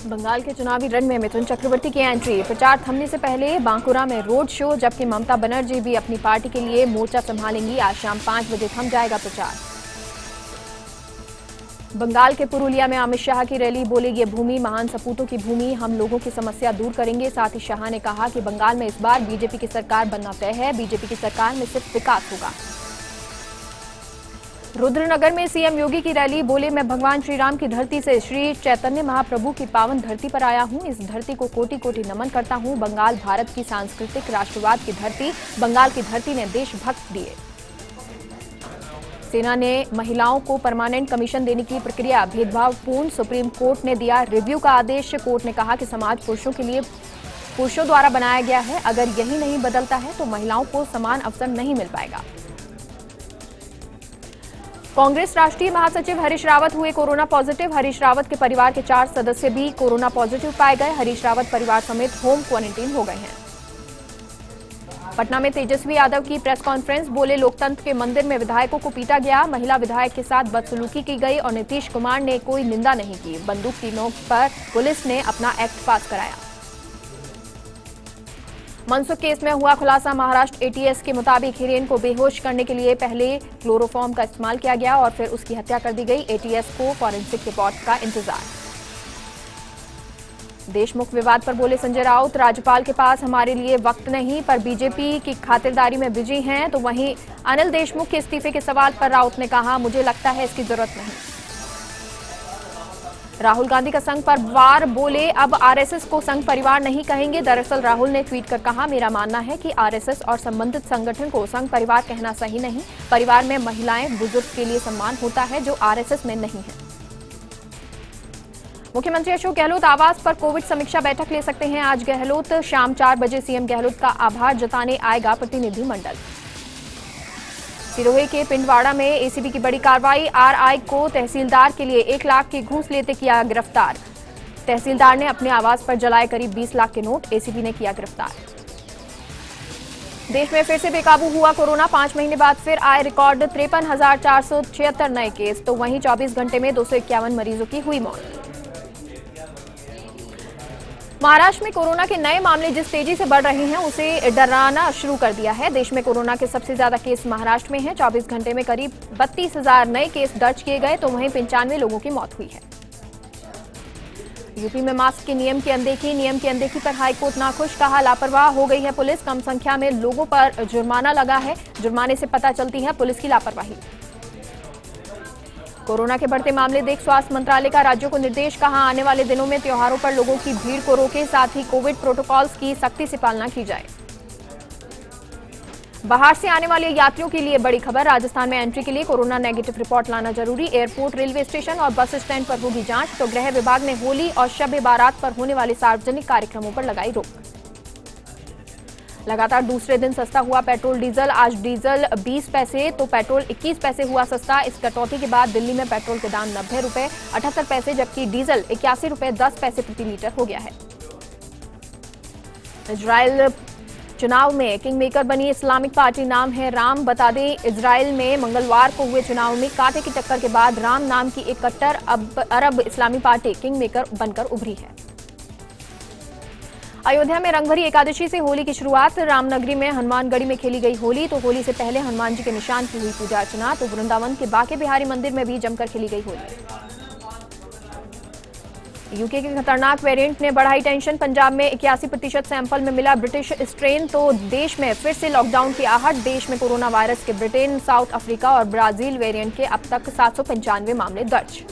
बंगाल के चुनावी रण में मिथुन चक्रवर्ती की एंट्री। प्रचार थमने से पहले बांकुरा में रोड शो, जबकि ममता बनर्जी भी अपनी पार्टी के लिए मोर्चा संभालेंगी। आज शाम 5 बजे थम जाएगा प्रचार। बंगाल के पुरुलिया में अमित शाह की रैली। बोले, ये भूमि महान सपूतों की भूमि, हम लोगों की समस्या दूर करेंगे। साथ ही शाह ने कहा कि बंगाल में इस बार बीजेपी की सरकार बनना तय है। बीजेपी की सरकार में सिर्फ विकास होगा। रुद्रनगर में सीएम योगी की रैली। बोले, मैं भगवान श्री राम की धरती से श्री चैतन्य महाप्रभु की पावन धरती पर आया हूं। इस धरती को कोटि कोटि नमन करता हूं। बंगाल भारत की सांस्कृतिक राष्ट्रवाद की धरती, बंगाल की धरती ने देशभक्त दिए। सेना ने महिलाओं को परमानेंट कमीशन देने की प्रक्रिया भेदभावपूर्ण, सुप्रीम कोर्ट ने दिया रिव्यू का आदेश। कोर्ट ने कहा कि समाज पुरुषों के लिए पुरुषों द्वारा बनाया गया है, अगर यही नहीं बदलता है तो महिलाओं को समान अवसर नहीं मिल पाएगा। कांग्रेस राष्ट्रीय महासचिव हरीश रावत हुए कोरोना पॉजिटिव। हरीश रावत के परिवार के 4 सदस्य भी कोरोना पॉजिटिव पाए गए। हरीश रावत परिवार समेत होम क्वारंटीन हो गए हैं। पटना में तेजस्वी यादव की प्रेस कॉन्फ्रेंस। बोले, लोकतंत्र के मंदिर में विधायकों को पीटा गया, महिला विधायक के साथ बदसलूकी की गई और नीतीश कुमार ने कोई निंदा नहीं की। बंदूक की नोक पर पुलिस ने अपना एक्ट पास कराया। मनसुख केस में हुआ खुलासा। महाराष्ट्र एटीएस के मुताबिक हिरेन को बेहोश करने के लिए पहले क्लोरोफॉर्म का इस्तेमाल किया गया और फिर उसकी हत्या कर दी गई। एटीएस को फॉरेंसिक रिपोर्ट का इंतजार। देशमुख विवाद पर बोले संजय राउत, राज्यपाल के पास हमारे लिए वक्त नहीं, पर बीजेपी की खातिरदारी में बिजी हैं। तो वहीं अनिल देशमुख के इस्तीफे के सवाल पर राउत ने कहा, मुझे लगता है इसकी जरूरत नहीं। राहुल गांधी का संघ पर वार। बोले, अब आरएसएस को संघ परिवार नहीं कहेंगे। दरअसल राहुल ने ट्वीट कर कहा, मेरा मानना है कि आरएसएस और संबंधित संगठन को संघ परिवार कहना सही नहीं। परिवार में महिलाएं, बुजुर्ग के लिए सम्मान होता है, जो आरएसएस में नहीं है। मुख्यमंत्री अशोक गहलोत आवास पर कोविड समीक्षा बैठक ले सकते हैं। आज गहलोत शाम 4 बजे सीएम गहलोत का आभार जताने आएगा प्रतिनिधिमंडल। सिरोही के पिंडवाड़ा में एसीबी की बड़ी कार्रवाई। आरआई को तहसीलदार के लिए 1 लाख की घूस लेते किया गिरफ्तार। तहसीलदार ने अपने आवास पर जलाए करीब 20 लाख के नोट, एसीबी ने किया गिरफ्तार। देश में फिर से बेकाबू हुआ कोरोना। 5 महीने बाद फिर आए रिकॉर्ड 53,476 नए केस। तो वहीं 24 घंटे में 251 मरीजों की हुई मौत। महाराष्ट्र में कोरोना के नए मामले जिस तेजी से बढ़ रहे हैं, उसे डराना शुरू कर दिया है। देश में कोरोना के सबसे ज्यादा केस महाराष्ट्र में हैं। 24 घंटे में करीब 32,000 नए केस दर्ज किए गए, तो वहीं 95 लोगों की मौत हुई है। यूपी में मास्क के नियम की अनदेखी पर हाईकोर्ट नाखुश। कहा, लापरवाह हो गई है पुलिस, कम संख्या में लोगों पर जुर्माना लगा है। जुर्माने से पता चलती है पुलिस की लापरवाही। कोरोना के बढ़ते मामले देख स्वास्थ्य मंत्रालय का राज्यों को निर्देश। कहा, आने वाले दिनों में त्योहारों पर लोगों की भीड़ को रोके, साथ ही कोविड प्रोटोकॉल्स की सख्ती से पालना की जाए। बाहर से आने वाले यात्रियों के लिए बड़ी खबर। राजस्थान में एंट्री के लिए कोरोना नेगेटिव रिपोर्ट लाना जरूरी। एयरपोर्ट, रेलवे स्टेशन और बस स्टैंड पर होगी जांच। तो गृह विभाग ने होली और शब ए बारात पर होने वाले सार्वजनिक कार्यक्रमों पर लगाई रोक। लगातार दूसरे दिन सस्ता हुआ पेट्रोल डीजल। आज डीजल 20 पैसे तो पेट्रोल 21 पैसे हुआ सस्ता। इस कटौती के बाद दिल्ली में पेट्रोल के दाम 90 रुपए 78 पैसे, जबकि डीजल 81 रुपए 10 पैसे प्रति लीटर हो गया है। इजराइल चुनाव में किंग मेकर बनी इस्लामिक पार्टी, नाम है राम। बता दें, इजराइल में मंगलवार को हुए चुनाव में कांटे की टक्कर के बाद राम नाम की एक कट्टर अरब इस्लामी पार्टी किंग मेकर बनकर उभरी है। अयोध्या में रंगभरी एकादशी से होली की शुरुआत। रामनगरी में हनुमानगढ़ी में खेली गई होली। तो होली से पहले हनुमान जी के निशान की हुई पूजा अर्चना। तो वृंदावन के बांके बिहारी मंदिर में भी जमकर खेली गई होली। यूके के खतरनाक वेरिएंट ने बढ़ाई टेंशन। पंजाब में 81% सैंपल में मिला ब्रिटिश स्ट्रेन। तो देश में फिर से लॉकडाउन की आहट। देश में कोरोना वायरस के ब्रिटेन, साउथ अफ्रीका और ब्राजील वेरिएंट के अब तक 795 मामले दर्ज।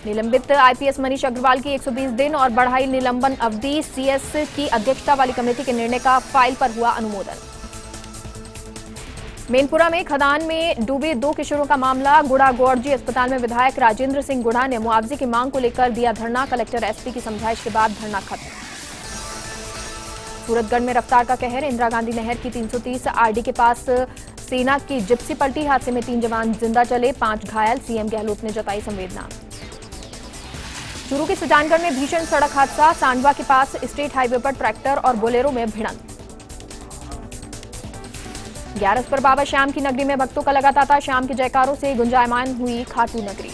निलंबित आईपीएस मनीष अग्रवाल की 120 दिन और बढ़ाई निलंबन अवधि। सीएस की अध्यक्षता वाली कमेटी के निर्णय का फाइल पर हुआ अनुमोदन। मेनपुरा में खदान में डूबे 2 किशोरों का मामला। गुड़ा गौड़जी अस्पताल में विधायक राजेंद्र सिंह गुड़ा ने मुआवजे की मांग को लेकर दिया धरना। कलेक्टर एसपी की समझाइश के बाद धरना खत्म। सूरतगढ़ में रफ्तार का कहर। इंदिरा गांधी नहर की 330 आरडी के पास सेना की जिप्सी पलटी। हादसे में 3 जवान जिंदा चले, 5 घायल। सीएम गहलोत ने जताई संवेदना। चूरू के सुजानगढ़ में भीषण सड़क हादसा। सांडवा के पास स्टेट हाईवे पर ट्रैक्टर और बोलेरो में भिड़ंत। ग्यारस पर बाबा श्याम की नगरी में भक्तों का लगा तांता। श्याम के जयकारों से गुंजायमान हुई खाटू नगरी।